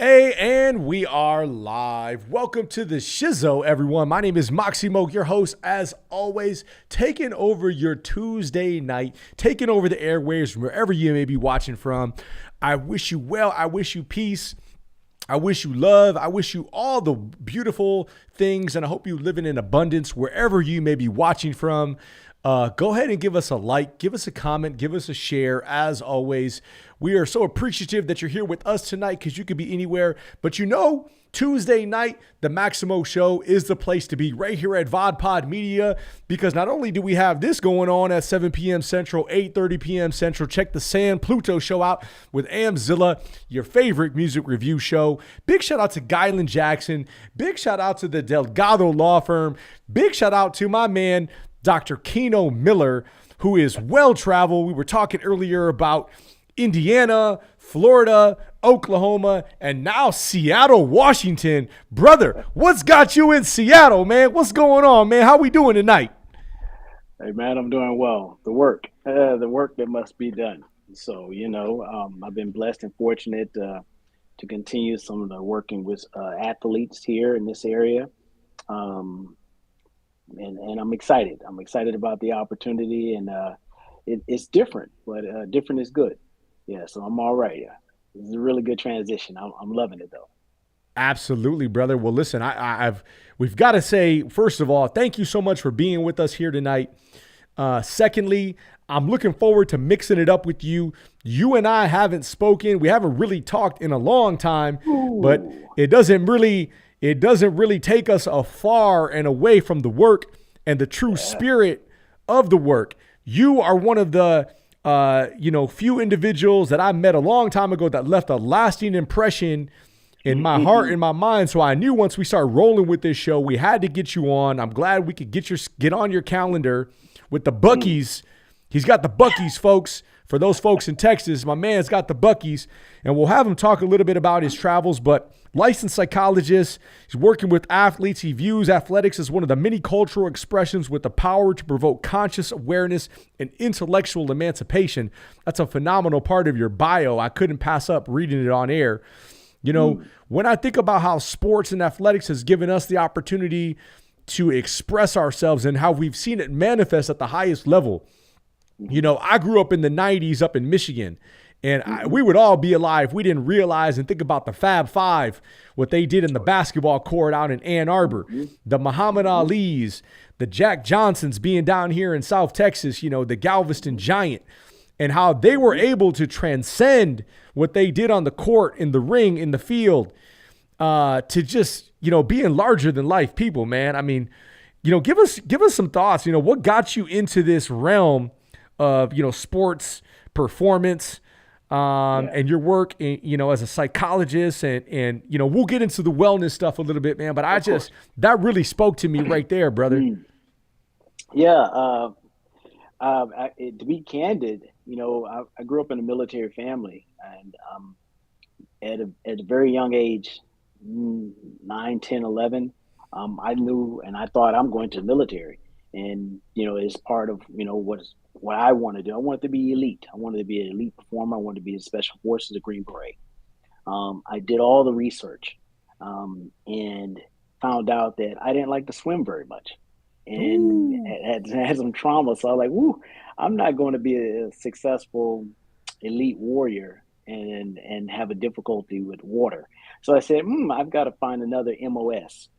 Hey, and we are live. Welcome to the Shizzo, everyone. My name is Maximo, your host, as always, taking over your Tuesday night, taking over the airwaves from wherever you may be watching from. I wish you well. I wish you peace. I wish you love. I wish you all the beautiful things, and I hope you living in abundance wherever you may be watching from. Go ahead and give us a like, give us a comment, give us a share. As always, we are so appreciative that you're here with us tonight because you could be anywhere. But Tuesday night, the Maximo Show is the place to be right here at VodPod Media, because not only do we have this going on at 7 p.m. Central, 8:30 p.m. Central. Check the San Pluto Show out with Amzilla, your favorite music review show. Big shout out to Guyland Jackson. Big shout out to the Delgado Law Firm. Big shout out to my man, Dr. Keino Miller, who is well-traveled. We were talking earlier about Indiana, Florida, Oklahoma, and now Seattle, Washington. Brother, what's got you in Seattle, man? What's going on, man? How we doing tonight? Hey man, I'm doing well. The work that must be done. So, I've been blessed and fortunate to continue some of the working with athletes here in this area. Um, and I'm excited. I'm excited about the opportunity, and it's different, but different is good. Yeah, so I'm all right. Yeah, this is a really good transition. I'm loving it though. Absolutely, brother. Well, listen, we've got to say, first of all, thank you so much for being with us here tonight. Secondly, I'm looking forward to mixing it up with you. You and I haven't spoken. We haven't really talked in a long time, but Ooh, it doesn't really take us afar and away from the work and the true yeah. spirit of the work. You are one of the few individuals that I met a long time ago that left a lasting impression in my heart, in my mind. So I knew once we start rolling with this show, we had to get you on. I'm glad we could get on your calendar with the Mm. Buckies. He's got the Buckies, folks. For those folks in Texas, my man's got the Buckies, and we'll have him talk a little bit about his travels. But licensed psychologist, he's working with athletes. He views athletics as one of the many cultural expressions with the power to provoke conscious awareness and intellectual emancipation. That's a phenomenal part of your bio. I couldn't pass up reading it on air. Mm. When I think about how sports and athletics has given us the opportunity to express ourselves and how we've seen it manifest at the highest level. I grew up in the 90s up in Michigan, and we would all be alive. We didn't realize and think about the Fab Five, what they did in the basketball court out in Ann Arbor, Mhm. the Muhammad Mhm. Ali's, the Jack Johnsons being down here in South Texas, the Galveston Giant, and how they were Mhm. able to transcend what they did on the court, in the ring, in the field, to just being larger than life people, man. I mean, give us some thoughts. What got you into this realm of sports performance, Yeah, and your work as a psychologist, and we'll get into the wellness stuff a little bit, man. But I of just course. that really spoke to me right there, brother. Mm. Yeah, to be candid, I grew up in a military family, and at a very young age, 9, 10, 11, I knew and I thought I'm going to the military, and as part of what I want to do. I wanted to be elite. I wanted to be an elite performer. I wanted to be in special forces, a Green Beret. I did all the research, and found out that I didn't like to swim very much, and Ooh. had some trauma. So I was like, "Woo, I'm not going to be a successful elite warrior and have a difficulty with water." So I said, "I've got to find another MOS."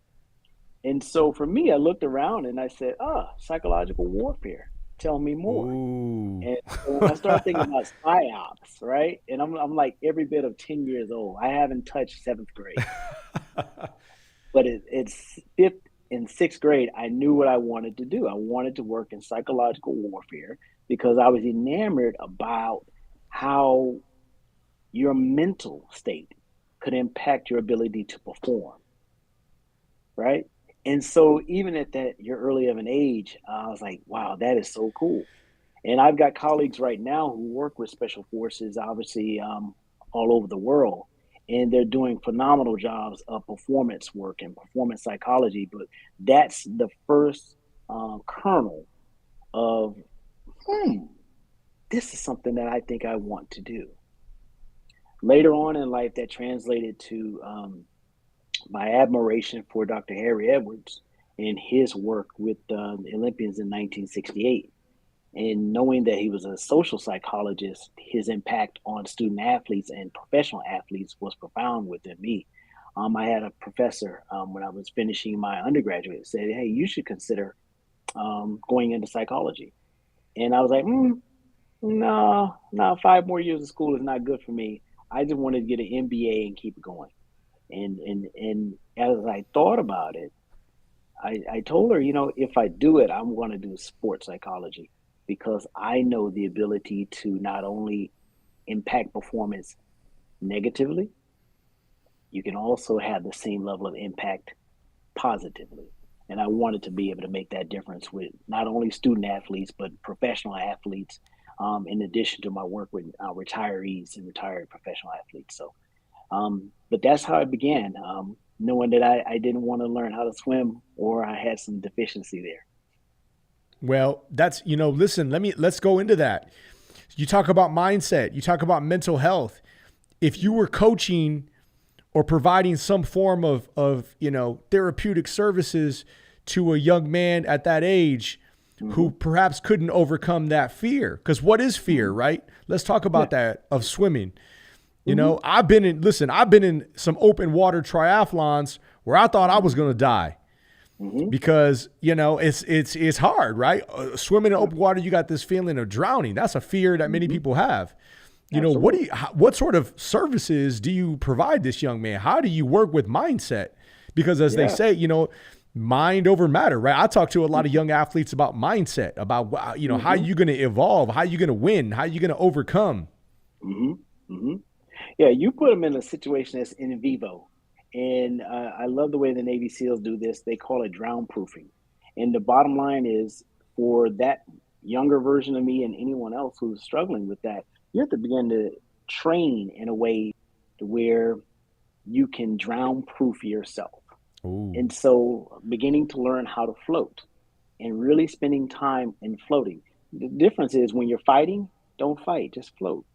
And so for me, I looked around and I said, psychological warfare. Tell me more. Ooh. And so when I started thinking about psyops, right? And I'm like every bit of 10 years old. I haven't touched seventh grade, but it's fifth and sixth grade. I knew what I wanted to do. I wanted to work in psychological warfare because I was enamored about how your mental state could impact your ability to perform, right? And so even at that your early of an age, I was like, wow, that is so cool. And I've got colleagues right now who work with special forces, obviously, all over the world, and they're doing phenomenal jobs of performance work and performance psychology. But that's the first kernel of, hmm, this is something that I think I want to do. Later on in life, that translated to my admiration for Dr. Harry Edwards and his work with the Olympians in 1968. And knowing that he was a social psychologist, his impact on student athletes and professional athletes was profound within me. I had a professor when I was finishing my undergraduate said, "Hey, you should consider going into psychology." And I was like, no, no, 5 more years of school is not good for me. I just wanted to get an MBA and keep it going. And as I thought about it, I told her, if I do it, I'm going to do sports psychology because I know the ability to not only impact performance negatively, you can also have the same level of impact positively. And I wanted to be able to make that difference with not only student athletes, but professional athletes, in addition to my work with retirees and retired professional athletes. So, but that's how it began, knowing that I didn't want to learn how to swim or I had some deficiency there. Well, that's, listen, let's go into that. You talk about mindset, you talk about mental health. If you were coaching or providing some form of therapeutic services to a young man at that age who perhaps couldn't overcome that fear, because what is fear, right? Let's talk about that of swimming. I've been in some open water triathlons where I thought I was going to die. Because it's hard, right? Swimming in open water, you got this feeling of drowning. That's a fear that many people have. What sort of services do you provide this young man? How do you work with mindset? Because as they say, mind over matter, right? I talk to a lot of young athletes about mindset, about how you going to evolve, how you going to win, how you going to overcome. Yeah, you put them in a situation that's in vivo. And I love the way the Navy SEALs do this. They call it drown proofing. And the bottom line is for that younger version of me and anyone else who's struggling with that, you have to begin to train in a way to where you can drown proof yourself. Ooh. And so beginning to learn how to float and really spending time in floating. The difference is when you're fighting, don't fight, just float.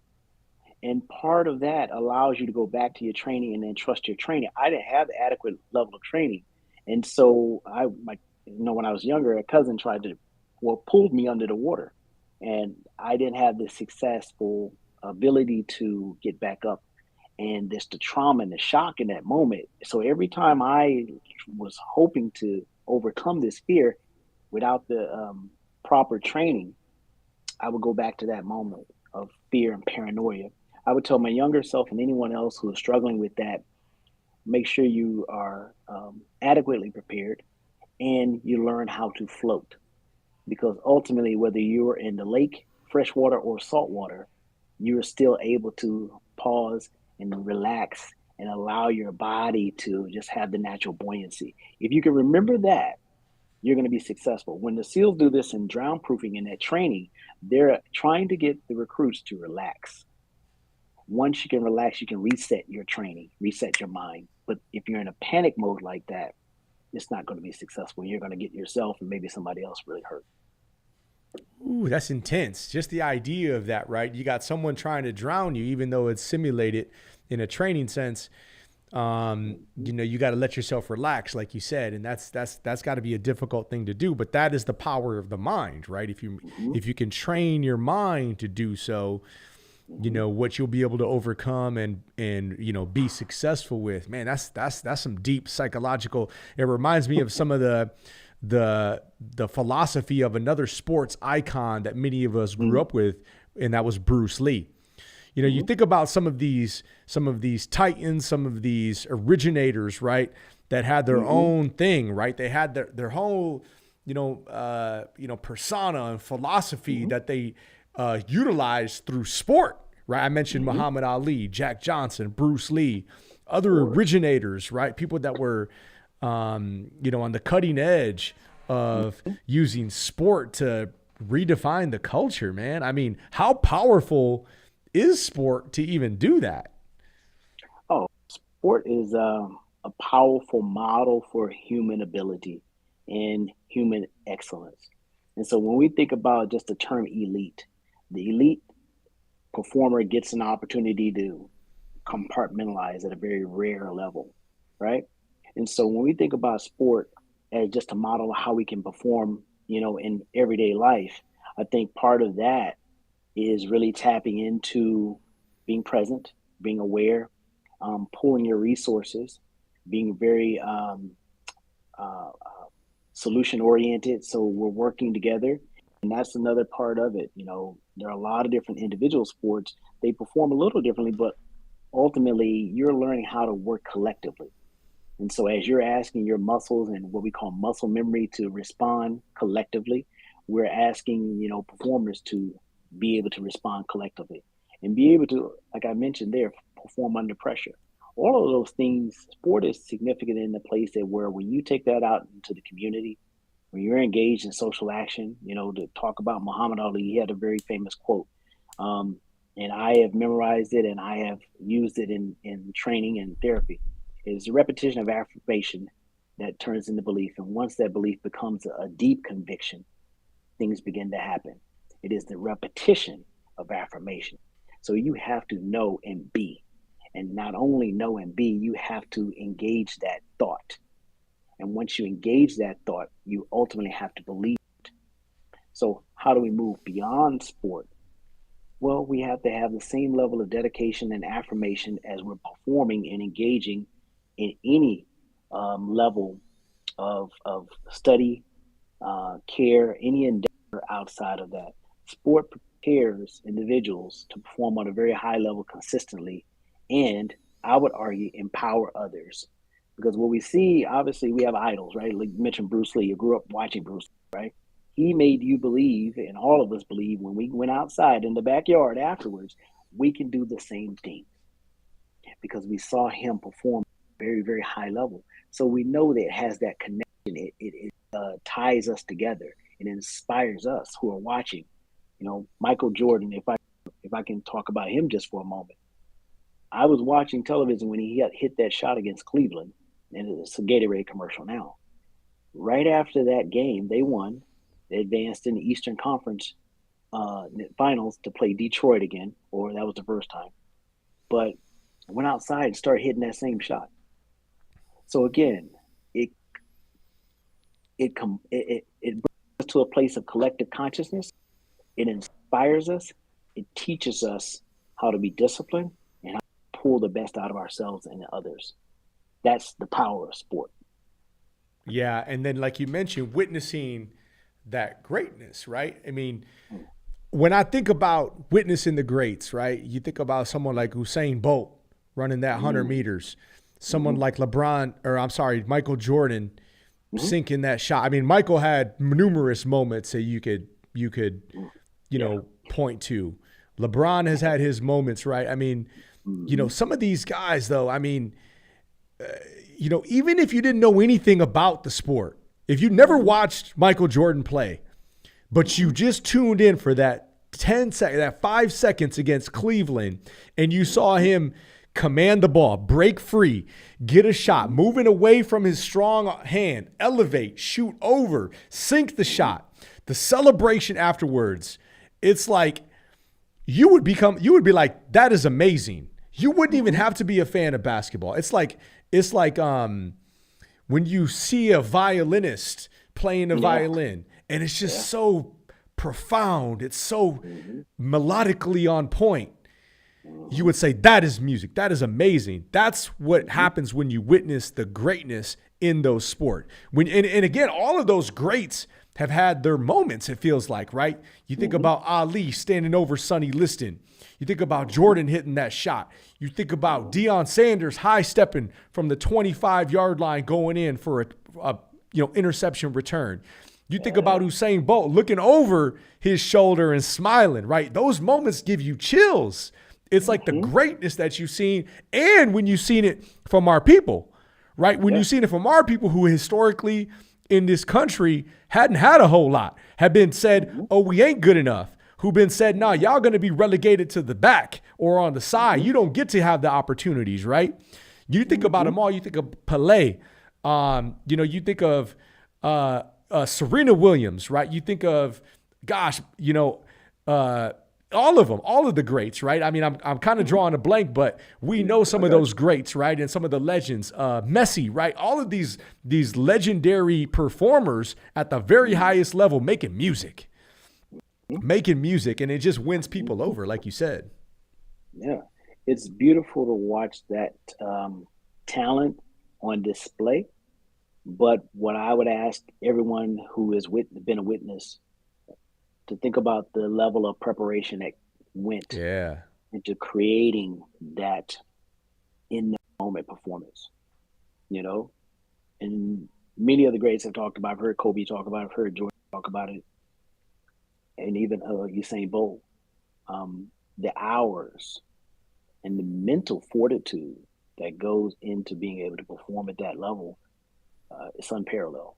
And part of that allows you to go back to your training and then trust your training. I didn't have the adequate level of training. And so when I was younger, a cousin pulled me under the water. And I didn't have the successful ability to get back up. And there's the trauma and the shock in that moment. So every time I was hoping to overcome this fear without the proper training, I would go back to that moment of fear and paranoia. I would tell my younger self and anyone else who is struggling with that, make sure you are adequately prepared and you learn how to float. Because ultimately, whether you're in the lake, freshwater, or saltwater, you're still able to pause and relax and allow your body to just have the natural buoyancy. If you can remember that, you're going to be successful. When the SEALs do this in drown proofing in that training, they're trying to get the recruits to relax. Once you can relax, you can reset your training, reset your mind. But if you're in a panic mode like that, it's not going to be successful. You're going to get yourself and maybe somebody else really hurt. Ooh, that's intense. Just the idea of that, right? You got someone trying to drown you, even though it's simulated in a training sense. You got to let yourself relax, like you said, and that's got to be a difficult thing to do. But that is the power of the mind, right? If you can train your mind to do so, what you'll be able to overcome and be successful with. Man, that's some deep psychological. It reminds me of some of the philosophy of another sports icon that many of us grew up with, and that was Bruce Lee. You think about some of these titans, some of these originators, right, that had their own thing, right? They had their whole, persona and philosophy that they utilized through sport, right? I mentioned Muhammad Ali, Jack Johnson, Bruce Lee, other originators, right? People that were, on the cutting edge of using sport to redefine the culture, man. I mean, how powerful is sport to even do that? Oh, sport is a powerful model for human ability and human excellence. And so when we think about just the term elite, the elite performer gets an opportunity to compartmentalized at a very rare level, right? And so when we think about sport as just a model of how we can perform, in everyday life, I think part of that is really tapping into being present, being aware, pulling your resources, being very solution oriented. So we're working together. And that's another part of it. There are a lot of different individual sports. They perform a little differently, but ultimately you're learning how to work collectively. And so as you're asking your muscles and what we call muscle memory to respond collectively, we're asking, performers to be able to respond collectively and be able to, like I mentioned there, perform under pressure. All of those things, sport is significant in the place that where when you take that out into the community, when you're engaged in social action, to talk about Muhammad Ali, he had a very famous quote. And I have memorized it and I have used it in training and therapy. Is the repetition of affirmation that turns into belief. And once that belief becomes a deep conviction, things begin to happen. It is the repetition of affirmation. So you have to know and be. And not only know and be, you have to engage that thought. And once you engage that thought, you ultimately have to believe it. So how do we move beyond sport? Well, we have to have the same level of dedication and affirmation as we're performing and engaging in any level of study, care, any endeavor outside of that. Sport prepares individuals to perform on a very high level consistently, and I would argue empower others. Because what we see, obviously, we have idols, right? Like you mentioned Bruce Lee. You grew up watching Bruce Lee, right? He made you believe, and all of us believe, when we went outside in the backyard afterwards, we can do the same thing because we saw him perform very, very high level. So we know that it has that connection. It ties us together and inspires us who are watching. Michael Jordan, if I can talk about him just for a moment. I was watching television when he hit that shot against Cleveland, and it's a Gatorade commercial now. Right after that game, they won. They advanced in the Eastern Conference finals to play Detroit again, or that was the first time. But I went outside and started hitting that same shot. So again, it brings us to a place of collective consciousness. It inspires us. It teaches us how to be disciplined and how to pull the best out of ourselves and others. That's the power of sport. Yeah, and then like you mentioned, witnessing that greatness, right? I mean, when I think about witnessing the greats, right? You think about someone like Usain Bolt running that 100 meters. Someone like Michael Jordan sinking that shot. I mean, Michael had numerous moments that you could point to. LeBron has had his moments, right? I mean, some of these guys though, I mean, even if you didn't know anything about the sport, if you never watched Michael Jordan play, but you just tuned in for that 5 seconds against Cleveland, and you saw him command the ball, break free, get a shot, moving away from his strong hand, elevate, shoot over, sink the shot, the celebration afterwards, it's like you would be like, that is amazing. You wouldn't even have to be a fan of basketball. It's like when you see a violinist playing a violin, and it's just so profound. It's so melodically on point. You would say, that is music. That is amazing. That's what happens when you witness the greatness in those sports. And again, all of those greats have had their moments, it feels like, right? You think about Ali standing over Sonny Liston. You think about Jordan hitting that shot. You think about Deion Sanders high-stepping from the 25-yard line going in for a interception return. You think about Usain Bolt looking over his shoulder and smiling, right? Those moments give you chills. It's like the greatness that you've seen, and when you've seen it from our people, right? When you've seen it from our people who historically in this country hadn't had a whole lot, have been said, oh, we ain't good enough, who've been said, nah, y'all going to be relegated to the back or on the side. You don't get to have the opportunities, right? You think about them all. You think of Pelé. You think of Serena Williams, right? You think of, all of them, all of the greats, right? I mean, I'm kind of drawing a blank, but we know some of those greats, right? And some of the legends, Messi, right? All of these legendary performers at the very highest level making music, and it just wins people over, like you said. Yeah, it's beautiful to watch that talent on display. But what I would ask everyone who has been a witness to think about the level of preparation that went into creating that in the moment performance, and many of the greats have talked about. I've heard Kobe talk about it. I've heard Jordan talk about it, and even Usain Bolt. The hours and the mental fortitude that goes into being able to perform at that level is unparalleled.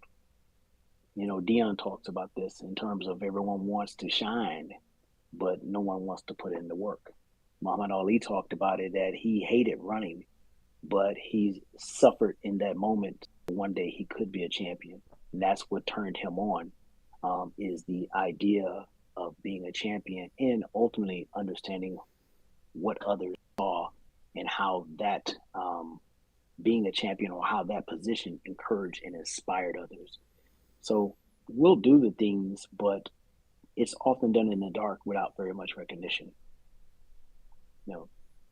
Dion talks about this in terms of everyone wants to shine, but no one wants to put in the work. Muhammad Ali talked about it, that he hated running, but he suffered in that moment. One day he could be a champion. And that's what turned him on, is the idea of being a champion and ultimately understanding what others saw and how that being a champion, or how that position encouraged and inspired others. So we'll do the things, but it's often done in the dark without very much recognition.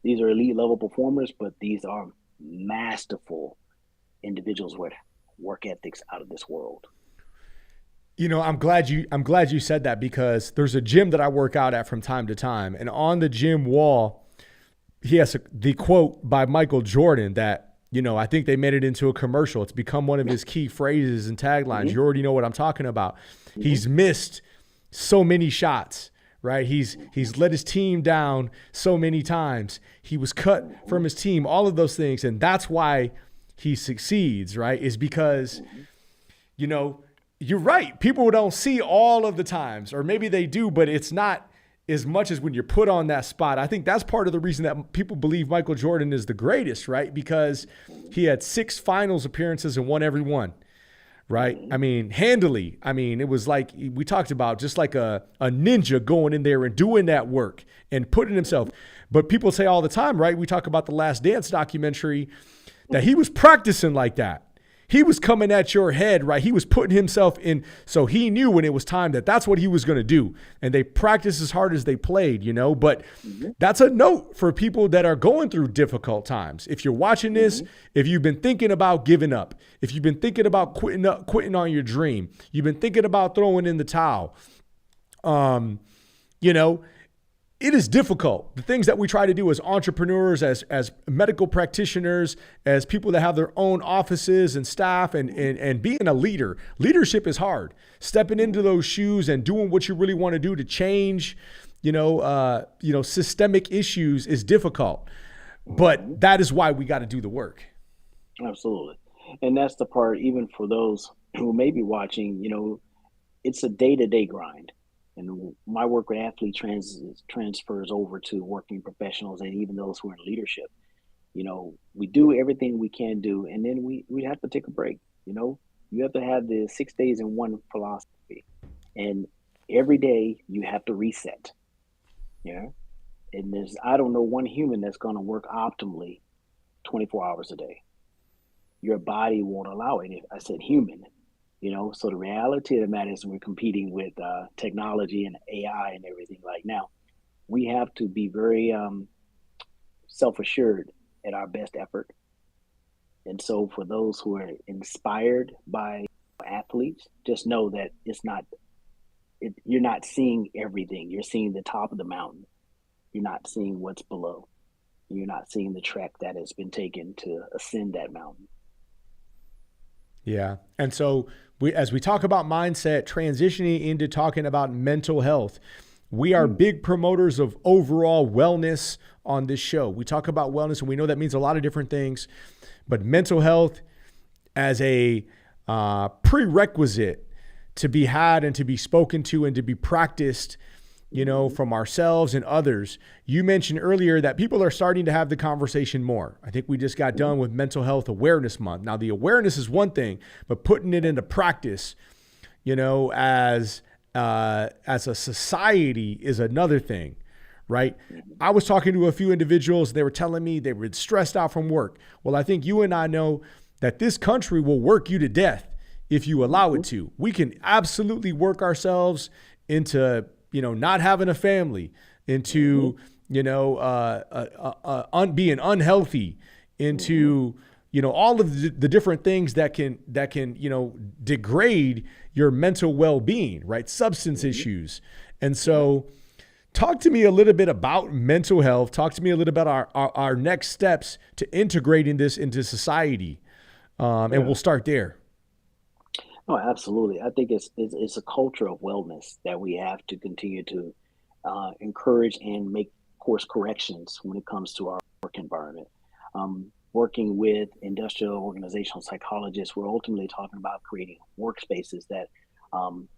These are elite level performers, but these are masterful individuals with work ethics out of this world. I'm glad you said that, because there's a gym that I work out at from time to time, and on the gym wall, he has the quote by Michael Jordan that, I think they made it into a commercial. It's become one of his key phrases and taglines. You already know what I'm talking about. He's missed so many shots, right? He's let his team down so many times. He was cut from his team, all of those things. And that's why he succeeds, right? Is because, you're right. People don't see all of the times, or maybe they do, but it's not as much as when you're put on that spot. I think that's part of the reason that people believe Michael Jordan is the greatest, right? Because he had 6 finals appearances and won every one, right? I mean, handily. I mean, it was like we talked about, just like a ninja going in there and doing that work and putting himself. But people say all the time, right? We talk about the Last Dance documentary, that he was practicing like that. He was coming at your head, right? He was putting himself in. So he knew when it was time that that's what he was going to do. And they practiced as hard as they played, But that's a note for people that are going through difficult times. If you're watching this, if you've been thinking about giving up, if you've been thinking about quitting on your dream, you've been thinking about throwing in the towel, it is difficult. The things that we try to do as entrepreneurs, as medical practitioners, as people that have their own offices and staff, and being a leader. Leadership is hard. Stepping into those shoes and doing what you really want to do to change, systemic issues is difficult. But that is why we got to do the work. Absolutely. And that's the part, even for those who may be watching, it's a day-to-day grind. And my work with athletes transfers over to working professionals and even those who are in leadership. We do everything we can do, and then we have to take a break. You have to have the 6 days in one philosophy, and every day you have to reset. And I don't know one human that's going to work optimally 24 hours a day. Your body won't allow it. I said human. So the reality of the matter is, we're competing with technology and AI and everything like now. We have to be very self-assured at our best effort. And so for those who are inspired by athletes, just know that you're not seeing everything. You're seeing the top of the mountain. You're not seeing what's below. You're not seeing the trek that has been taken to ascend that mountain. Yeah. And so as we talk about mindset, transitioning into talking about mental health, we are big promoters of overall wellness on this show. We talk about wellness, and we know that means a lot of different things, but mental health as a prerequisite to be had and to be spoken to and to be practiced, from ourselves and others. You mentioned earlier that people are starting to have the conversation more. I think we just got done with Mental Health Awareness Month. Now, the awareness is one thing, but putting it into practice, as a society is another thing, right? Mhm. I was talking to a few individuals. They were telling me they were stressed out from work. Well, I think you and I know that this country will work you to death if you allow it Mhm. to. We can absolutely work ourselves into, not having a family, Mhm. into, being unhealthy, Mhm. into, all of the different things that can, degrade your mental well-being, right? Substance Mhm. issues. And Yep. so talk to me a little bit about mental health. Talk to me a little bit about our next steps to integrating this into society. And Yeah. we'll start there. Oh, absolutely. I think it's a culture of wellness that we have to continue to encourage and make course corrections when it comes to our work environment. Working with industrial organizational psychologists, we're ultimately talking about creating workspaces that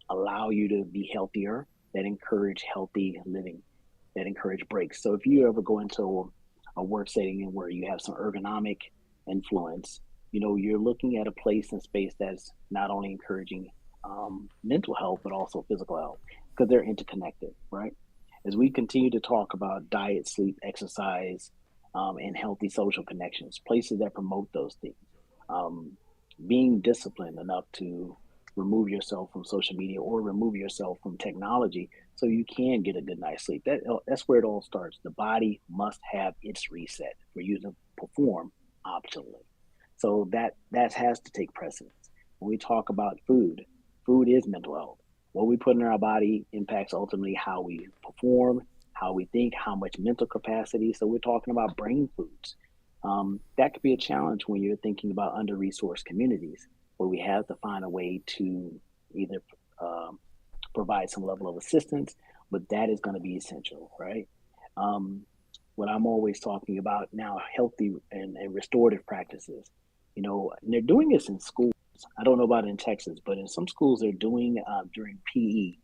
allow you to be healthier, that encourage healthy living, that encourage breaks. So if you ever go into a work setting where you have some ergonomic influence, you're looking at a place and space that's not only encouraging mental health but also physical health because they're interconnected, right? As we continue to talk about diet, sleep, exercise, and healthy social connections, places that promote those things, um, being disciplined enough to remove yourself from social media or remove yourself from technology so you can get a good night's sleep. That's where it all starts. The body must have its reset for you to perform optimally. So that has to take precedence. When we talk about food, food is mental health. What we put in our body impacts ultimately how we perform, how we think, how much mental capacity. So we're talking about brain foods. That could be a challenge when you're thinking about under-resourced communities, where we have to find a way to either um, provide some level of assistance, but that is going to be essential, right? Um, what I'm always talking about now, healthy and restorative practices. And they're doing this in schools. I don't know about in Texas, but in some schools they're doing during PE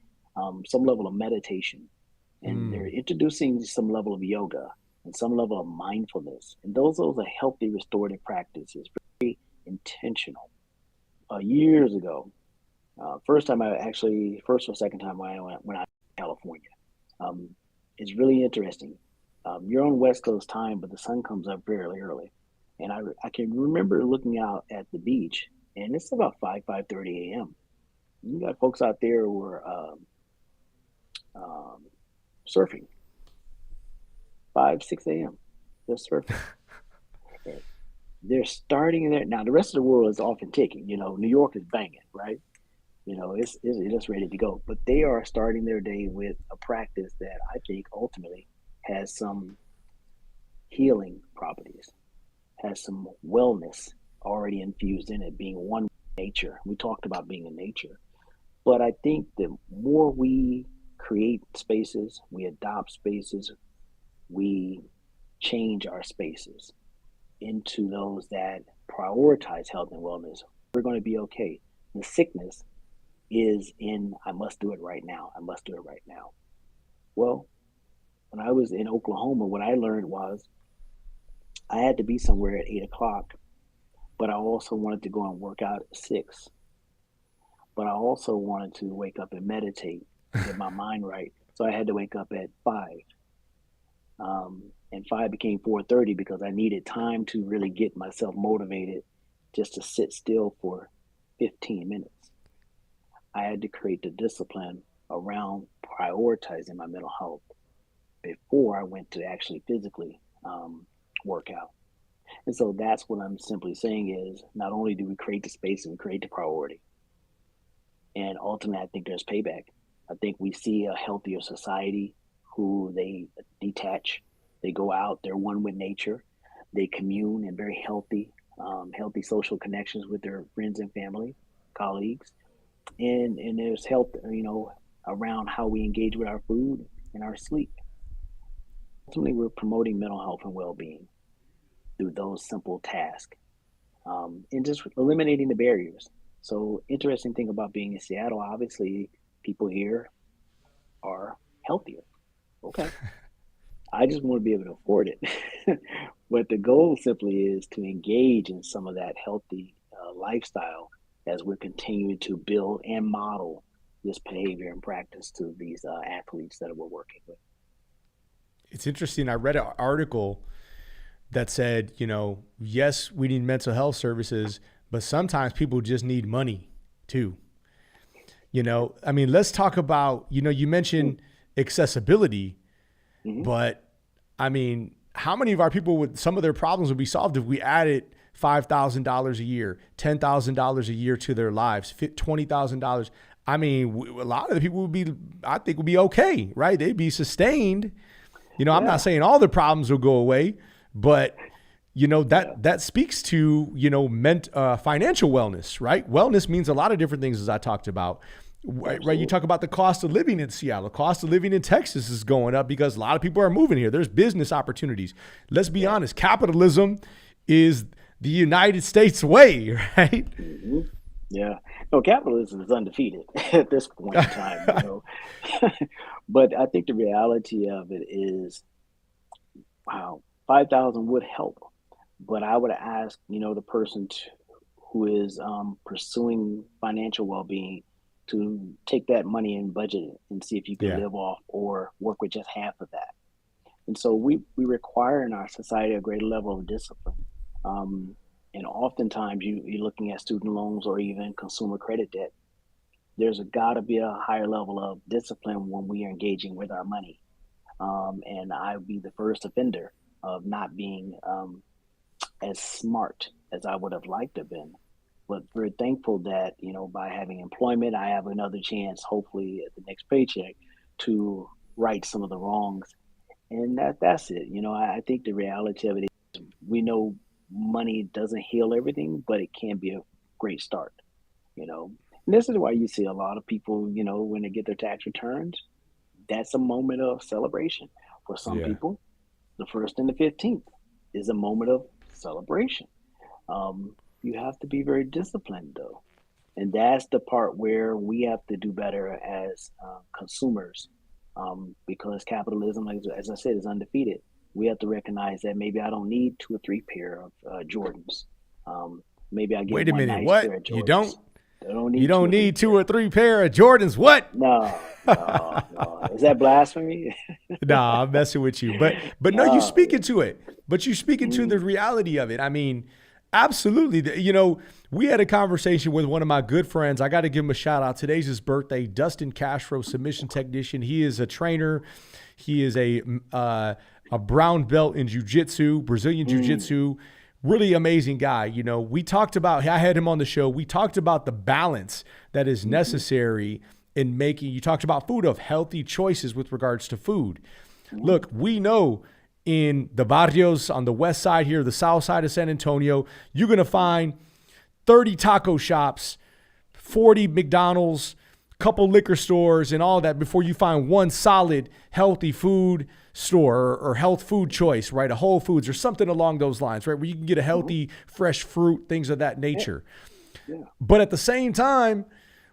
some level of meditation, and they're Mm. introducing some level of yoga and some level of mindfulness, and those are healthy restorative practices, very intentional. Years ago, first or second time when I went to California. Um, it's really interesting. You're on West Coast time, but the sun comes up fairly early, and I can remember looking out at the beach, and it's about 5:30 a.m. You got folks out there who are um, surfing 5 6 a.m. They're surfing. And they're starting there now. The rest of the world is often ticking. New York is banging, right? It's just ready to go. But they are starting their day with a practice that I think ultimately has some healing properties, has some wellness already infused in it, being one with nature. We talked about being in nature. But I think the more we create spaces, we adopt spaces, we change our spaces into those that prioritize health and wellness, we're going to be okay. The sickness is in, I must do it right now. I must do it right now. Well, when I was in Oklahoma, what I learned was I had to be somewhere at 8 o'clock, but I also wanted to go and work out at 6. But I also wanted to wake up and meditate and get my mind right. So I had to wake up at 5. And 5 became 4:30 because I needed time to really get myself motivated just to sit still for 15 minutes. I had to create the discipline around prioritizing my mental health before I went to actually physically work out. And so that's what I'm simply saying is not only do we create the space and create the priority, and ultimately I think there's payback. I think we see a healthier society who they detach, they go out, they're one with nature, they commune in very healthy social connections with their friends and family, colleagues, and there's health, around how we engage with our food and our sleep. Ultimately, we're promoting mental health and well-being through those simple tasks, and just eliminating the barriers. So, interesting thing about being in Seattle, obviously, people here are healthier. Okay, I just want to be able to afford it. But the goal simply is to engage in some of that healthy lifestyle as we're continuing to build and model this behavior and practice to these athletes that we're working with. It's interesting. I read an article that said, yes, we need mental health services, but sometimes people just need money too. I mean, let's talk about, you mentioned accessibility, but I mean, how many of our people would, some of their problems would be solved if we added $5,000 a year, $10,000 a year to their lives, $20,000. I mean, a lot of the people would be okay, right? They'd be sustained. I'm not saying all the problems will go away, but that speaks to, financial wellness, right? Wellness means a lot of different things, as I talked about. Right. You talk about the cost of living in Seattle. The cost of living in Texas is going up because a lot of people are moving here. There's business opportunities. Let's be honest. Capitalism is the United States way, right? Mm-hmm. Yeah. No, capitalism is undefeated at this point in time, But I think the reality of it is, wow, 5,000 would help. But I would ask, the person who is pursuing financial well-being to take that money and budget it and see if you can live off or work with just half of that. And so we require in our society a greater level of discipline. And oftentimes you're looking at student loans or even consumer credit debt. There's got to be a higher level of discipline when we are engaging with our money. And I would be the first offender of not being as smart as I would have liked to have been. But very thankful that, by having employment, I have another chance, hopefully at the next paycheck, to right some of the wrongs. And that's it. I think the reality of it is we know money doesn't heal everything, but it can be a great start, And this is why you see a lot of people, when they get their tax returns, that's a moment of celebration. For some people, the 1st and the 15th is a moment of celebration. You have to be very disciplined, though. And that's the part where we have to do better as consumers, because capitalism, as I said, is undefeated. We have to recognize that maybe I don't need 2 or 3 pair of Jordans. Maybe I get Wait a one minute, nice what? pair of Jordans. You don't? You don't need 2 or 3 pair of Jordans. What? No. Is that blasphemy? Nah, I'm messing with you. But no, you speak into it. But you speak into the reality of it. I mean, absolutely. We had a conversation with one of my good friends. I got to give him a shout out. Today's his birthday. Dustin Castro, submission technician. He is a trainer. He is a brown belt in jiu-jitsu, Brazilian jiu-jitsu. Really amazing guy. We talked about, I had him on the show. We talked about the balance that is necessary in making, you talked about food, of healthy choices with regards to food. Look, we know in the barrios on the west side here, the south side of San Antonio, you're going to find 30 taco shops, 40 McDonald's, couple liquor stores and all that before you find one solid healthy food store or health food choice, right? A Whole Foods or something along those lines, right? Where you can get a healthy, fresh fruit, things of that nature. Yeah. But at the same time,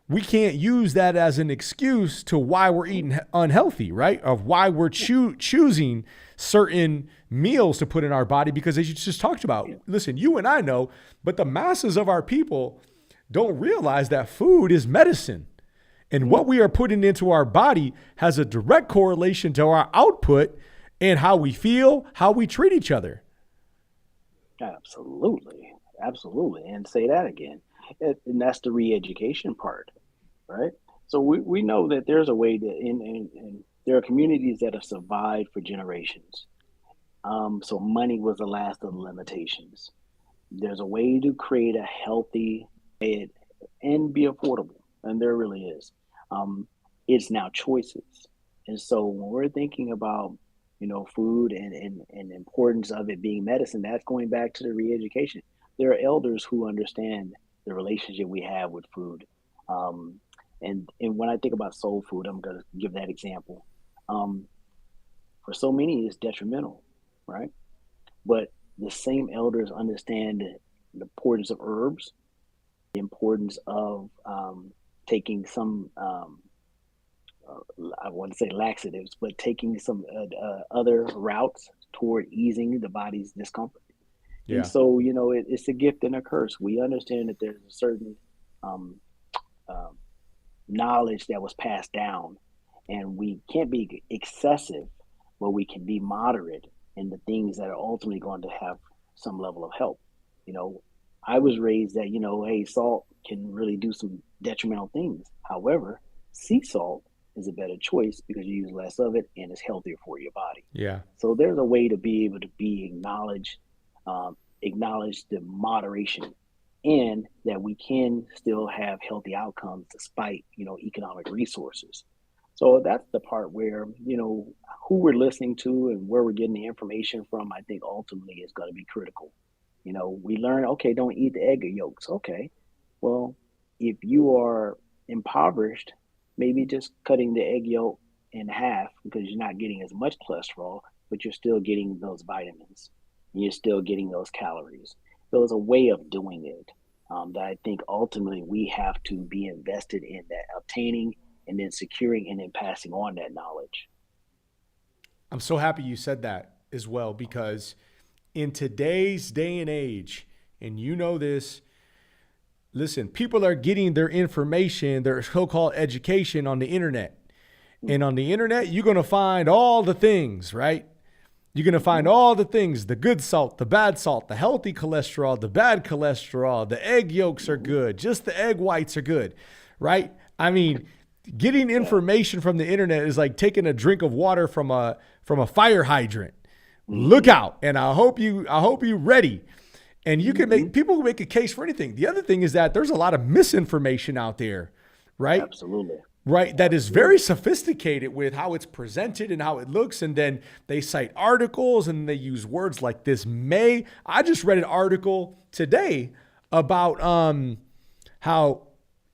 we can't use that as an excuse to why we're eating unhealthy, right? Of why we're choosing certain meals to put in our body, because as you just talked about, listen, you and I know, but the masses of our people don't realize that food is medicine. And what we are putting into our body has a direct correlation to our output and how we feel, how we treat each other. Absolutely. Absolutely. And say that again. And that's the re-education part, right? So we know that there's a way that and there are communities that have survived for generations. So money was the last of the limitations. There's a way to create a healthy diet and be affordable. And there really is. It's now choices. And so when we're thinking about, food and the importance of it being medicine, that's going back to the re-education. There are elders who understand the relationship we have with food. And when I think about soul food, I'm going to give that example. For so many, it's detrimental, right? But the same elders understand the importance of herbs, the importance of taking some, I want to say laxatives, but taking some other routes toward easing the body's discomfort. Yeah. And so, it's a gift and a curse. We understand that there's a certain knowledge that was passed down, and we can't be excessive but we can be moderate in the things that are ultimately going to have some level of help. You know, I was raised that, hey, salt can really do some detrimental things. However, sea salt is a better choice because you use less of it and it's healthier for your body. Yeah. So there's a way to be able to acknowledge the moderation and that we can still have healthy outcomes despite, economic resources. So that's the part where, who we're listening to and where we're getting the information from, I think ultimately is going to be critical. We learn, okay, don't eat the egg yolks. Okay. Well, if you are impoverished, maybe just cutting the egg yolk in half because you're not getting as much cholesterol, but you're still getting those vitamins. And you're still getting those calories. So it's a way of doing it that I think ultimately we have to be invested in that obtaining and then securing and then passing on that knowledge. I'm so happy you said that as well, because in today's day and age, and you know this, listen, people are getting their information, their so-called education on the internet. And on the internet, you're going to find all the things, right? You're going to find all the things, the good salt, the bad salt, the healthy cholesterol, the bad cholesterol, the egg yolks are good, just the egg whites are good, right? I mean, getting information from the internet is like taking a drink of water from a fire hydrant. Look out. And I hope you're ready. And you can people can make a case for anything. The other thing is that there's a lot of misinformation out there, right? Absolutely. Right. That is very sophisticated with how it's presented and how it looks. And then they cite articles and they use words like this may. I just read an article today about how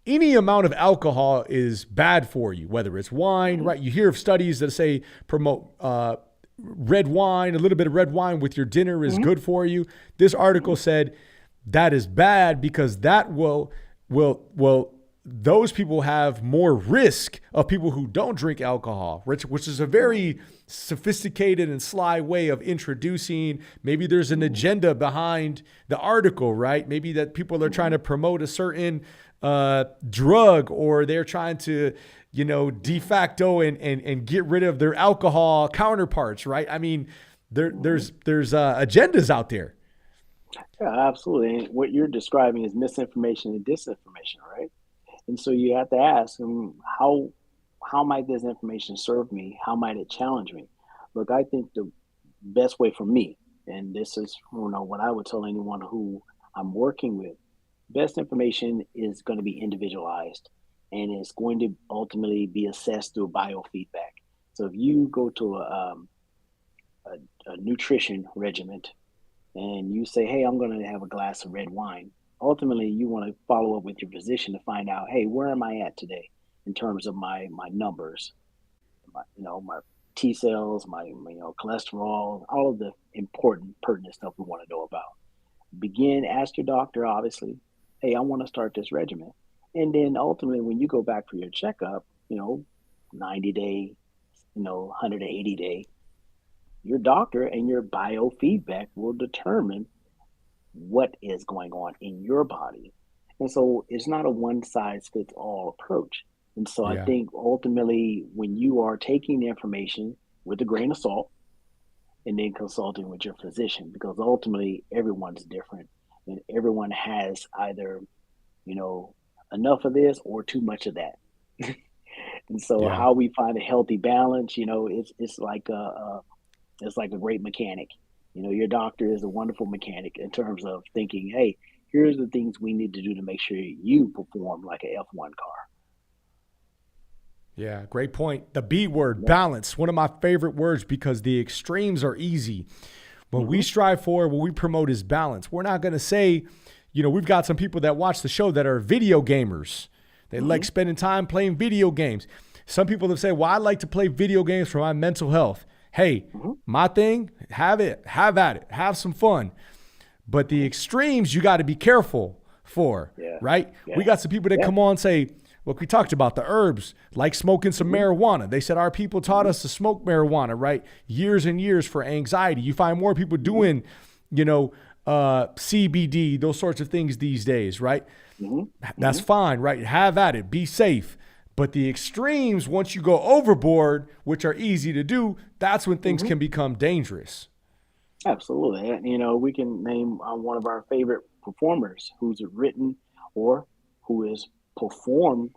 any amount of alcohol is bad for you, whether it's wine, right? You hear of studies that say promote red wine, a little bit of red wine with your dinner is good for you. This article said that is bad because that will those people have more risk of people who don't drink alcohol, which is a very sophisticated and sly way of introducing. Maybe there's an agenda behind the article, right? Maybe that people are trying to promote a certain drug, or they're trying to, de facto and get rid of their alcohol counterparts, right? I mean, there's agendas out there. Yeah, absolutely. And what you're describing is misinformation and disinformation, right? And so you have to ask them, how might this information serve me? How might it challenge me? Look, I think the best way for me, and this is what I would tell anyone who I'm working with, best information is going to be individualized and it's going to ultimately be assessed through biofeedback. So if you go to a nutrition regimen and you say, hey, I'm going to have a glass of red wine, ultimately you want to follow up with your physician to find out, hey, where am I at today in terms of my numbers, my T cells, my cholesterol, all of the important pertinent stuff we want to know about. Ask your doctor, obviously, hey, I want to start this regimen. And then ultimately when you go back for your checkup, 90 day, 180 day, your doctor and your biofeedback will determine what is going on in your body. And so it's not a one size fits all approach. And so I think ultimately when you are taking the information with a grain of salt and then consulting with your physician, because ultimately everyone's different and everyone has either, enough of this or too much of that. And so how we find a healthy balance, it's like a great mechanic. Your doctor is a wonderful mechanic in terms of thinking, hey, here's the things we need to do to make sure you perform like an F1 car. Yeah, great point. The B word, balance, one of my favorite words because the extremes are easy. What we strive for, what we promote is balance. We're not going to say, we've got some people that watch the show that are video gamers. They like spending time playing video games. Some people have said, well, I like to play video games for my mental health. Hey, my thing, have at it, have some fun. But the extremes, you got to be careful for, right? Yeah. We got some people that come on and say, look, we talked about the herbs, like smoking some marijuana. They said our people taught us to smoke marijuana, right? Years and years for anxiety. You find more people doing, CBD, those sorts of things these days, right? That's fine, right? Have at it, be safe. But the extremes, once you go overboard, which are easy to do, that's when things can become dangerous. Absolutely. And, we can name one of our favorite performers who's written or who has performed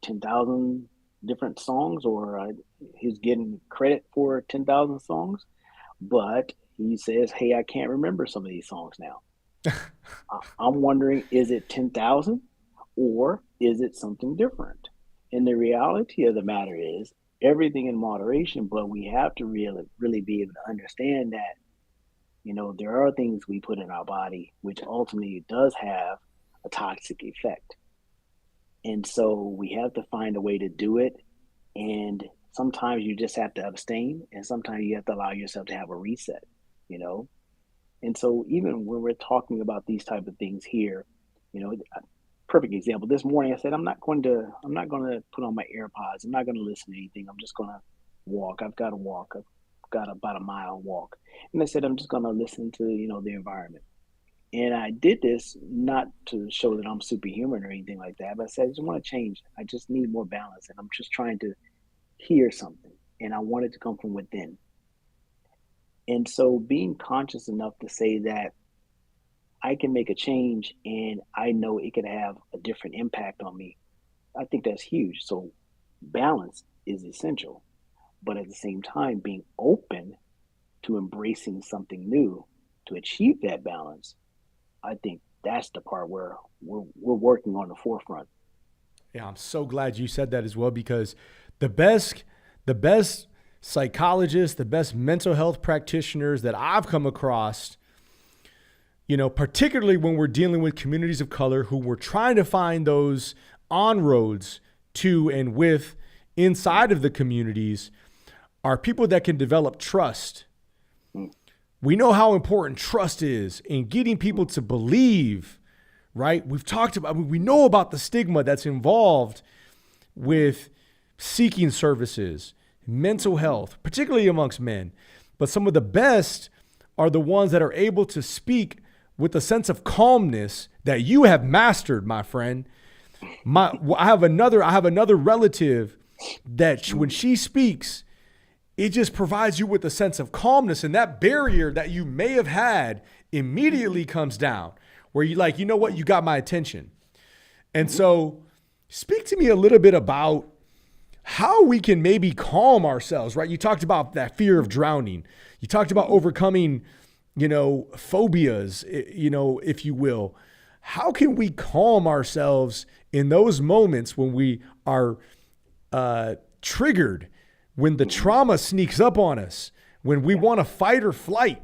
10,000 different songs, or he's getting credit for 10,000 songs. But he says, hey, I can't remember some of these songs now. I'm wondering, is it 10,000 or is it something different? And the reality of the matter is everything in moderation, but we have to really be able to understand that, there are things we put in our body which ultimately does have a toxic effect. And so we have to find a way to do it. And sometimes you just have to abstain, and sometimes you have to allow yourself to have a reset, you know? And so even when we're talking about these type of things here, perfect example. This morning I said I'm not going to put on my AirPods. I'm not going to listen to anything. I'm just going to walk. I've got to walk. I've got about a mile walk. And I said I'm just going to listen to, the environment. And I did this not to show that I'm superhuman or anything like that, but I said I just want to change. I just need more balance, and I'm just trying to hear something, and I want it to come from within. And so being conscious enough to say that I can make a change and I know it could have a different impact on me, I think that's huge. So balance is essential, but at the same time, being open to embracing something new to achieve that balance, I think that's the part where we're working on the forefront. Yeah, I'm so glad you said that as well, because the best psychologists, the best mental health practitioners that I've come across, particularly when we're dealing with communities of color who we're trying to find those on roads to and with inside of the communities, are people that can develop trust. We know how important trust is in getting people to believe, right? We know about the stigma that's involved with seeking services, mental health, particularly amongst men. But some of the best are the ones that are able to speak with a sense of calmness that you have mastered, my friend. I have another relative that when she speaks, it just provides you with a sense of calmness, and that barrier that you may have had immediately comes down, where you like, you know what, you got my attention. And so speak to me a little bit about how we can maybe calm ourselves, right? You talked about that fear of drowning. You talked about overcoming, phobias, if you will. How can we calm ourselves in those moments when we are triggered, when the trauma sneaks up on us, when we want to fight or flight,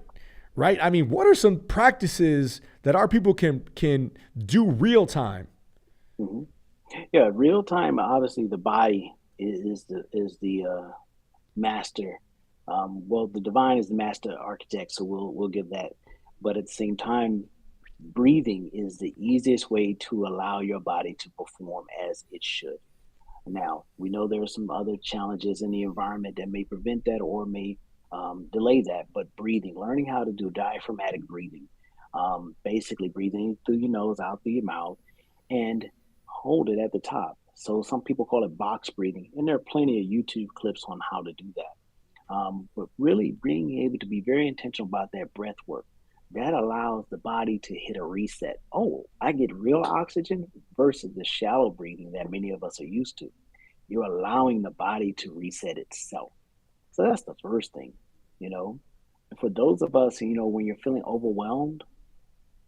right? I mean, what are some practices that our people can do real time? Mm-hmm. Yeah, real time. Obviously, the body is the master. Well, the divine is the master architect, so we'll give that. But at the same time, breathing is the easiest way to allow your body to perform as it should. Now, we know there are some other challenges in the environment that may prevent that or may delay that, but breathing, learning how to do diaphragmatic breathing, basically breathing through your nose, out through your mouth, and hold it at the top. So some people call it box breathing, and there are plenty of YouTube clips on how to do that. But really being able to be very intentional about that breath work, that allows the body to hit a reset. Oh, I get real oxygen versus the shallow breathing that many of us are used to. You're allowing the body to reset itself. So that's the first thing, you know. And for those of us, when you're feeling overwhelmed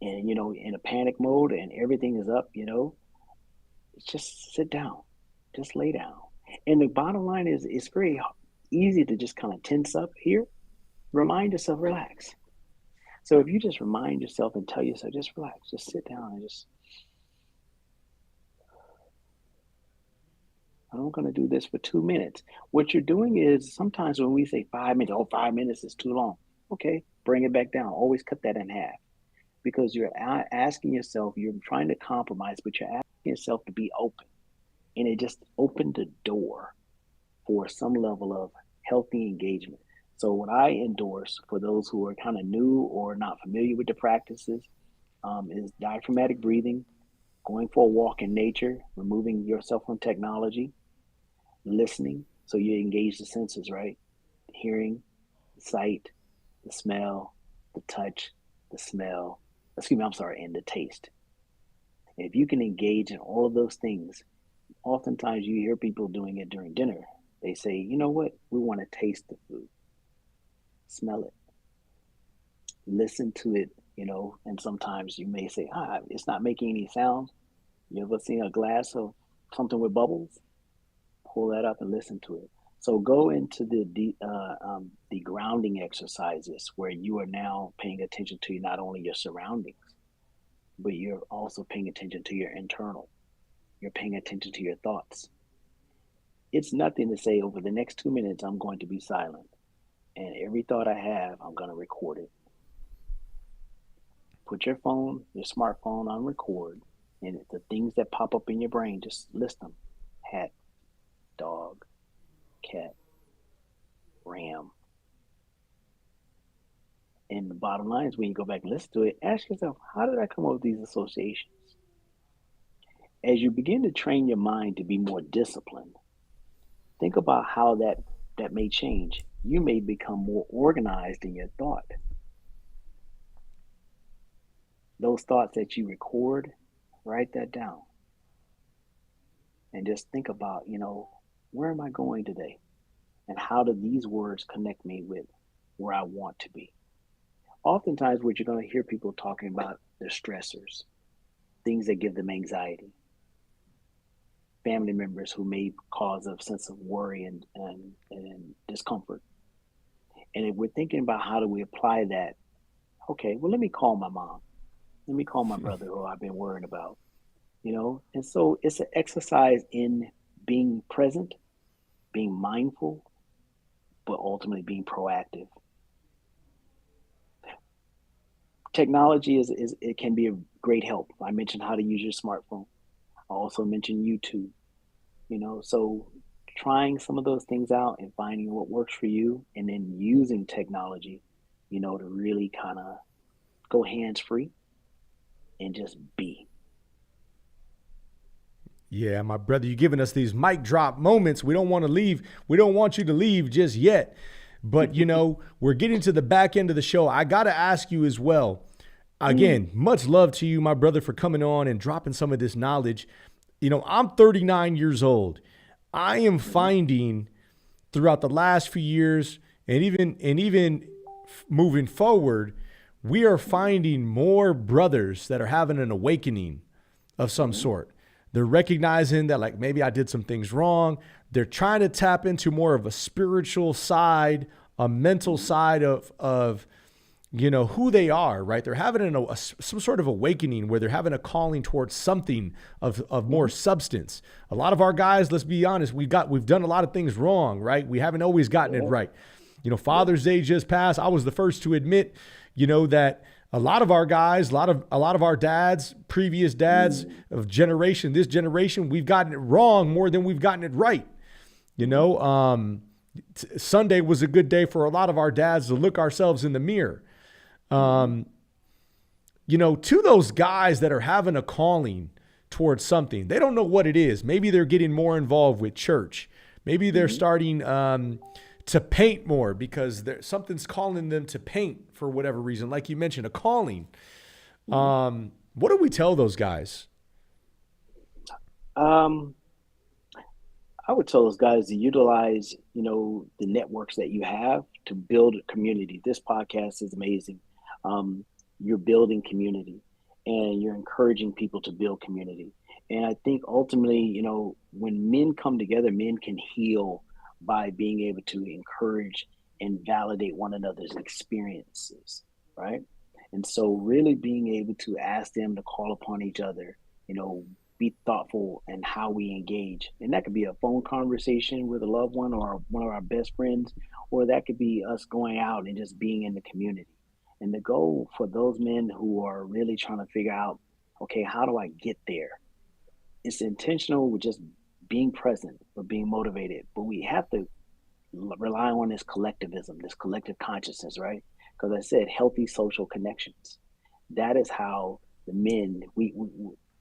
and, in a panic mode and everything is up, just sit down, just lay down. And the bottom line is it's very easy to just kind of tense up here. Remind yourself, relax. So if you just remind yourself and tell yourself, just relax, just sit down and I'm going to do this for 2 minutes. What you're doing is sometimes when we say 5 minutes, 5 minutes is too long. Okay, bring it back down. Always cut that in half because you're asking yourself, you're trying to compromise, but you're asking yourself to be open. And it just opened the door for some level of healthy engagement. So what I endorse for those who are kind of new or not familiar with the practices is diaphragmatic breathing, going for a walk in nature, removing yourself from technology, listening. So you engage the senses, right? Hearing, the sight, the smell, the touch, the smell, and the taste. And if you can engage in all of those things, oftentimes you hear people doing it during dinner. They say, you know what? We want to taste the food, smell it, listen to it, and sometimes you may say, it's not making any sound. You ever seen a glass of something with bubbles? Pull that up and listen to it. So go into the grounding exercises where you are now paying attention to not only your surroundings, but you're also paying attention to your internal. You're paying attention to your thoughts. It's nothing to say over the next 2 minutes, I'm going to be silent. And every thought I have, I'm going to record it. Put your smartphone on record, and the things that pop up in your brain, just list them. Hat, dog, cat, ram. And the bottom line is when you go back and listen to it, ask yourself, how did I come up with these associations? As you begin to train your mind to be more disciplined, think about how that may change. You may become more organized in your thought. Those thoughts that you record, write that down. And just think about, where am I going today? And how do these words connect me with where I want to be? Oftentimes, what you're going to hear people talking about, their stressors, things that give them anxiety, family members who may cause a sense of worry and discomfort. And if we're thinking about how do we apply that, okay, well, let me call my mom. Let me call my brother who I've been worrying about, And so it's an exercise in being present, being mindful, but ultimately being proactive. Technology it can be a great help. I mentioned how to use your smartphone. I also mentioned YouTube, so trying some of those things out and finding what works for you and then using technology, to really kind of go hands-free and just be. Yeah, my brother, you're giving us these mic drop moments. We don't want to leave. We don't want you to leave just yet. But, we're getting to the back end of the show. I got to ask you as well. Again, much love to you, my brother, for coming on and dropping some of this knowledge. I'm 39 years old. I am finding throughout the last few years and even moving forward, we are finding more brothers that are having an awakening of some sort. They're recognizing that, like, maybe I did some things wrong. They're trying to tap into more of a spiritual side, a mental side of who they are, right? They're having some sort of awakening where they're having a calling towards something of more substance. A lot of our guys, let's be honest, we've done a lot of things wrong, right? We haven't always gotten it right. Father's Day just passed. I was the first to admit, that a lot of our guys, a lot of our dads, previous dads of this generation, we've gotten it wrong more than we've gotten it right. Sunday was a good day for a lot of our dads to look ourselves in the mirror. To those guys that are having a calling towards something, they don't know what it is. Maybe they're getting more involved with church. Maybe they're starting to paint more because something's calling them to paint for whatever reason. Like you mentioned, a calling. What do we tell those guys? I would tell those guys to utilize, the networks that you have to build a community. This podcast is amazing. You're building community and you're encouraging people to build community. And I think ultimately, when men come together, men can heal by being able to encourage and validate one another's experiences, right? And so really being able to ask them to call upon each other, be thoughtful in how we engage. And that could be a phone conversation with a loved one or one of our best friends, or that could be us going out and just being in the community. And the goal for those men who are really trying to figure out, okay, how do I get there? It's intentional with just being present or being motivated, but we have to rely on this collectivism, this collective consciousness, right? Because I said healthy social connections. That is how the men,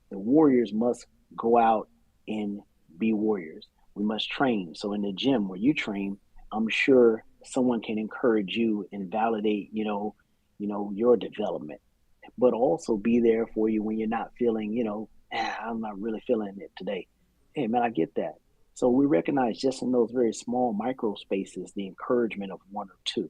The warriors must go out and be warriors. We must train. So in the gym where you train, I'm sure someone can encourage you and validate, your development, but also be there for you when you're not feeling, I'm not really feeling it today. Hey man, I get that. So we recognize just in those very small micro spaces the encouragement of one or two,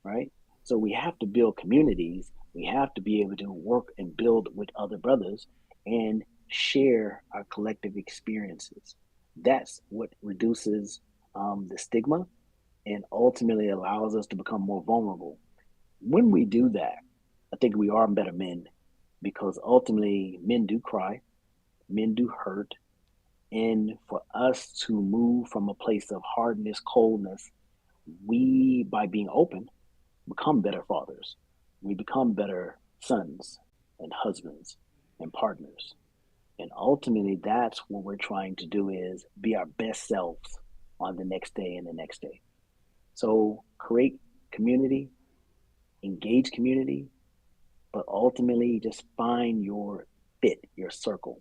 right? So we have to build communities. We have to be able to work and build with other brothers and share our collective experiences. That's what reduces the stigma and ultimately allows us to become more vulnerable. When we do that, I think we are better men because ultimately men do cry, men do hurt. And for us to move from a place of hardness, coldness, we, by being open, become better fathers. We become better sons and husbands and partners. And ultimately, that's what we're trying to do is be our best selves on the next day and the next day. So create community, engage community, but ultimately just find your fit, your circle.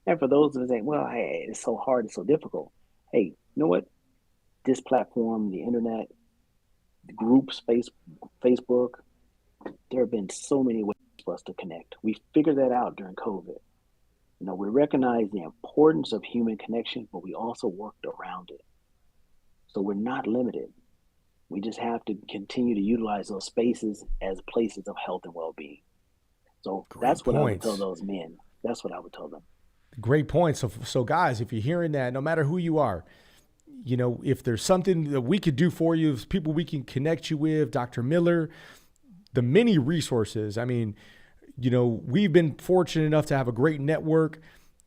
And for those who say, well, hey, it's so hard, it's so difficult. Hey, you know what? This platform, the internet, the groups, Facebook, there have been so many ways for us to connect. We figured that out during COVID. We recognize the importance of human connection, but we also worked around it. So we're not limited. We just have to continue to utilize those spaces as places of health and well-being. So Great that's what I would tell points. those men. That's what I would tell them. Great points. So guys, if you're hearing that, no matter who you are, if there's something that we could do for you, if people we can connect you with, Dr. Miller, the many resources. I mean, we've been fortunate enough to have a great network.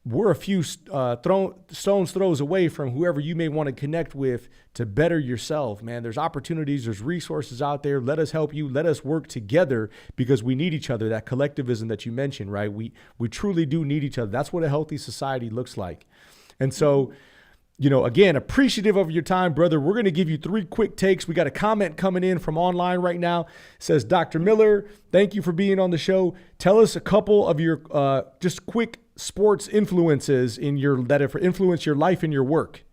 We're a few stones throws away from whoever you may want to connect with to better yourself, man. There's opportunities, there's resources out there. Let us help you. Let us work together because we need each other. That collectivism that you mentioned, right? We truly do need each other. That's what a healthy society looks like. And so, again, appreciative of your time, brother. We're going to give you 3 quick takes. We got a comment coming in from online right now. It says, Dr. Miller, thank you for being on the show. Tell us a couple of your just quick sports influences that have influenced your life and your work.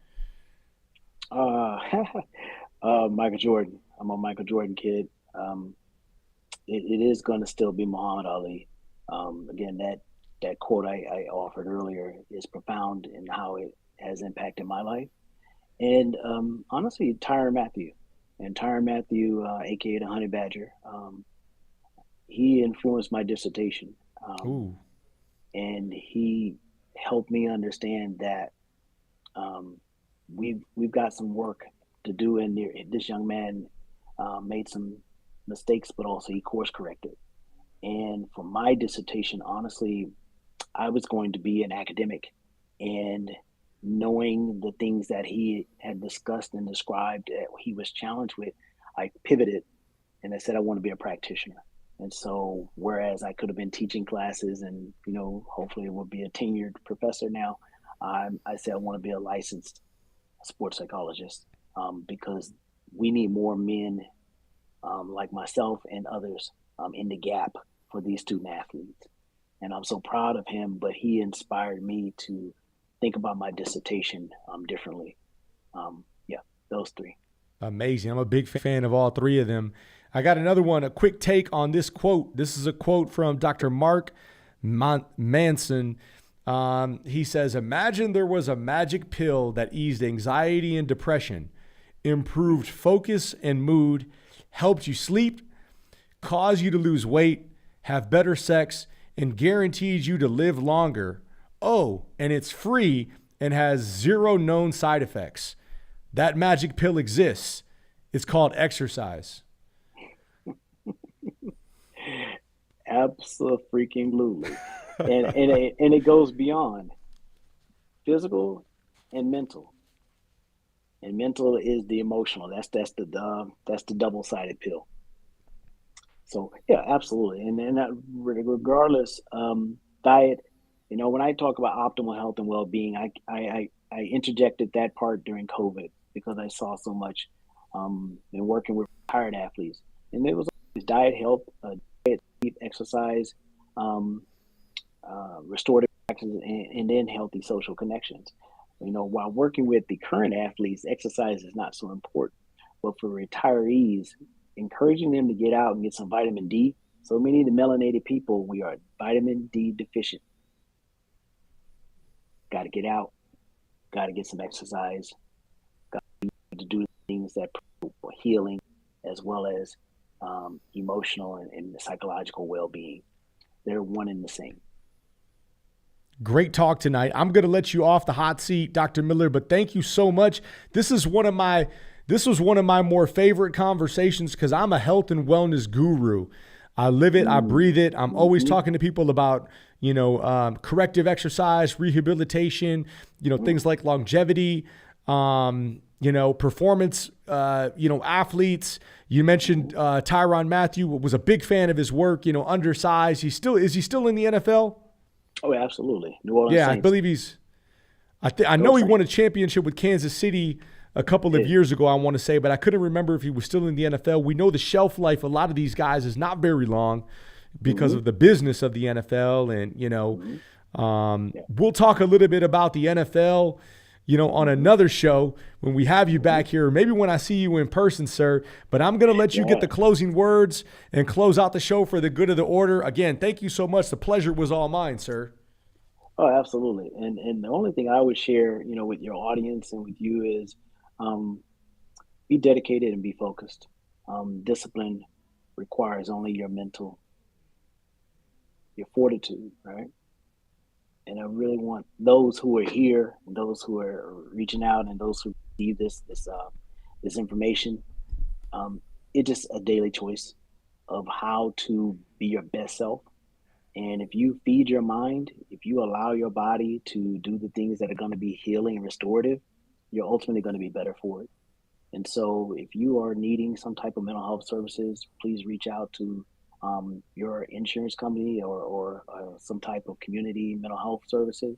Michael Jordan. I'm a Michael Jordan kid. It is going to still be Muhammad Ali. Again, that quote I offered earlier is profound in how it has impacted my life. And honestly, Tyrann Mathieu. And Tyrann Mathieu, aka the Honey Badger, he influenced my dissertation. Ooh. And he helped me understand that we've got some work to do in there. This young man made some mistakes, but also he course corrected. And for my dissertation, honestly, I was going to be an academic, and knowing the things that he had discussed and described that he was challenged with, I pivoted and I said I want to be a practitioner. And so, whereas I could have been teaching classes and, hopefully it would be a tenured professor now, I said I want to be a licensed sports psychologist because we need more men like myself and others in the gap for these student athletes. And I'm so proud of him, but he inspired me to think about my dissertation differently. Yeah, those 3. Amazing. I'm a big fan of all 3 of them. I got another one, a quick take on this quote. This is a quote from Dr. Mark Manson. He says, imagine there was a magic pill that eased anxiety and depression, improved focus and mood, helped you sleep, caused you to lose weight, have better sex, and guaranteed you to live longer. Oh, and it's free and has 0 known side effects. That magic pill exists. It's called exercise. Absolutely. And it goes beyond physical and mental. And mental is the emotional. That's the double-sided pill. So yeah, absolutely. And that, regardless, diet. When I talk about optimal health and well-being, I interjected that part during COVID because I saw so much in working with retired athletes, and there was always diet, health, diet, sleep, exercise, restorative practice. practices, and then healthy social connections. While working with the current athletes, exercise is not so important. But for retirees, encouraging them to get out and get some vitamin D. So many of the melanated people, we are vitamin D deficient. Got to get out, got to get some exercise, got to do things that promote healing as well as emotional and psychological well-being. They're one and the same. Great talk tonight. I'm going to let you off the hot seat, Dr. Miller, but thank you so much. This was one of my more favorite conversations because I'm a health and wellness guru. I live it. I breathe it. I'm always talking to people about, corrective exercise, rehabilitation, things like longevity, performance, athletes. You mentioned Tyrann Mathieu, was a big fan of his work, undersized. Is he still in the NFL? Oh, absolutely. New Orleans Yeah, Saints. I believe I know he won a championship with Kansas City a couple of years ago, I want to say, but I couldn't remember if he was still in the NFL. We know the shelf life of a lot of these guys is not very long because of the business of the NFL. And, we'll talk a little bit about the NFL, on another show when we have you back here, or maybe when I see you in person, sir. But I'm going to let you get the closing words and close out the show for the good of the order. Again, thank you so much. The pleasure was all mine, sir. Oh, absolutely. And the only thing I would share, with your audience and with you is be dedicated and be focused. Discipline requires only your fortitude, right? And I really want those who are here, and those who are reaching out, and those who receive this information. It's just a daily choice of how to be your best self. And if you feed your mind, if you allow your body to do the things that are going to be healing and restorative, you're ultimately going to be better for it. And so if you are needing some type of mental health services, please reach out to your insurance company or some type of community mental health services.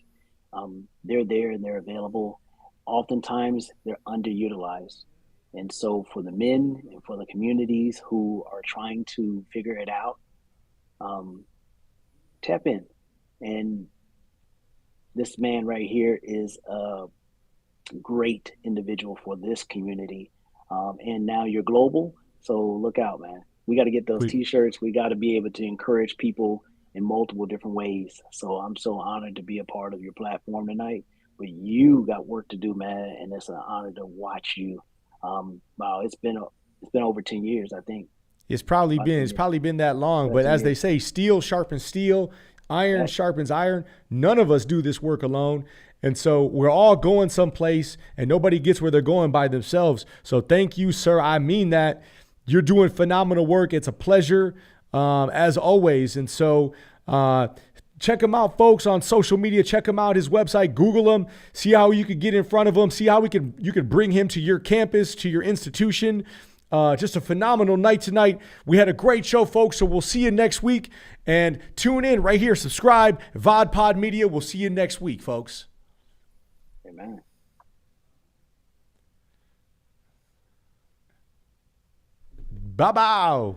They're there and they're available. Oftentimes they're underutilized. And so for the men and for the communities who are trying to figure it out, tap in. And this man right here is a great individual for this community. And now you're global. So look out, man. We got to get those T-shirts. We got to be able to encourage people in multiple different ways. So I'm so honored to be a part of your platform tonight. But you got work to do, man, and it's an honor to watch you. Wow, it's been over 10 years, I think. It's probably been that long. But as they say, steel sharpens steel, iron sharpens iron. None of us do this work alone. And so we're all going someplace, and nobody gets where they're going by themselves. So thank you, sir. I mean that. You're doing phenomenal work. It's a pleasure, as always. And so check him out, folks, on social media. Check him out, his website. Google him. See how you could get in front of him. See how you could bring him to your campus, to your institution. Just a phenomenal night tonight. We had a great show, folks, so we'll see you next week. And tune in right here. Subscribe, VodPod Media. We'll see you next week, folks. Amen. Bye-bye.